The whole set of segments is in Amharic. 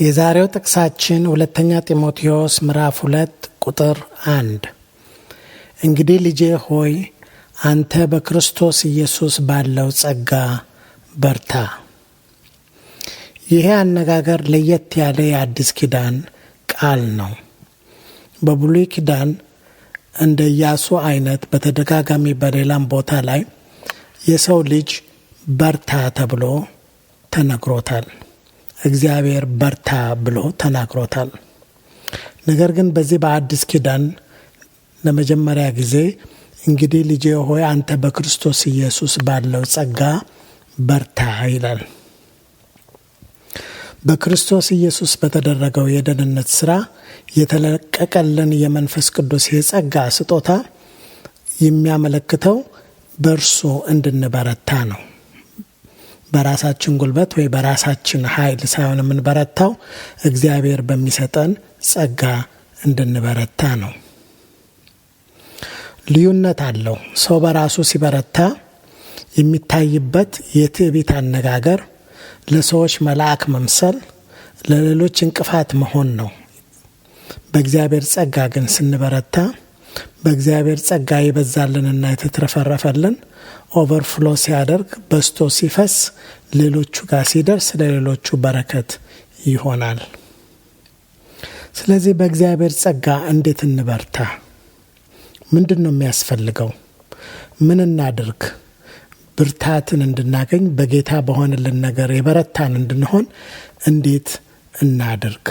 የዛሬው ጥቅሳችን ሁለተኛ ጢሞቴዎስ ምዕራፍ 2 ቁጥር 1 እንግዲህ ልጄ ሆይ አንተ በክርስቶስ ኢየሱስ ባለው ጸጋ በርታ። ይሄ አነጋገር ለየት ያለ የአዲስ ኪዳን ቃል ነው። በብሉይ ኪዳን እንደ ኢያሱ አይነት በተደጋጋሚ በሌላም ቦታ ላይ የሰው ልጅ በርታ ተብሎ ተነግሮታል። እግዚአብሔር በርታ ብሎ ተናግሮታል። ነገር ግን በዚህ በአዲስ ኪዳን ለመጀመሪያ ጊዜ እንግዲህ ልጄ ሆይ አንተ በክርስቶስ ኢየሱስ ባለው ጸጋ በርታ ይላል። በክርስቶስ ኢየሱስ በተደረገው የደህንነት ሥራ የተለቀቀልን የመንፈስ ቅዱስ የጸጋ ስጦታ የሚያመለክተው በእርሱ እንድንበረታ ነው። በራሳችን ጉልበት ወይ በራሳችን ኃይል ሳይሆን የምንበረታው እግዚአብሔር በሚሰጠን ጸጋ እንድንበረታ ነው። ልዩነት አለው። ሰው በራሱ ሲበረታ የሚታይበት የትዕቢት አነጋገር፣ ለሰዎች መልአክ መምሰል፣ ለሌሎች እንቅፋት መሆን ነው። በእግዚአብሔር ጸጋ ግን ስንበረታ በእግዚአብሔር ጸጋ ይበዛልንና የተትረፈረፈልን ኦቨርፍሎ ሲያደርግ በስቶ ሲፈስ ሌሎቹ ጋር ሲደርስ ለሌሎቹ በረከት ይሆናል። ስለዚህ በእግዚአብሔር ጸጋ እንዴት እንበርታ? ምንድን ነው የሚያስፈልገው? ምን እናድርግ? ብርታትን እንድናገኝ በጌታ በሆነልን ነገር የበረታን እንድንሆን እንዴት እናድርግ?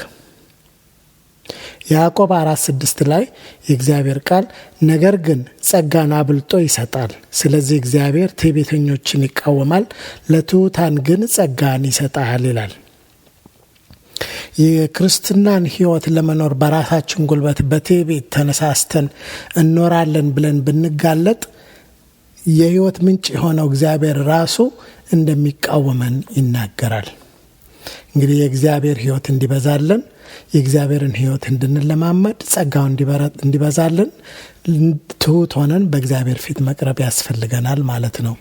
ያዕቆብ 4:6 ላይ የእግዚአብሔር ቃል ነገር ግን ጸጋን አብልጦ ይሰጣል፣ ስለዚህ እግዚአብሔር ትዕቢተኞችን ይቃወማል፣ ለትሑታን ግን ጸጋን ይሰጣል ይላል። የክርስትናን ሕይወት ለመኖር በራሳችን ጉልበት በትዕቢት ተነሳስተን እኖራለን ብለን ብንጋለጥ የሕይወት ምንጭ የሆነው እግዚአብሔር ራሱ እንደሚቃወመን ይናገራል። እንግዲህ የእግዚአብሔር ሕይወት እንዲበዛልን የእግዚአብሔርን ሕይወት እንድንለማመድ ጸጋው እንዲበዛልን ትሑት ሆነን በእግዚአብሔር ፊት መቅረብ ያስፈልገናል ማለት ነው።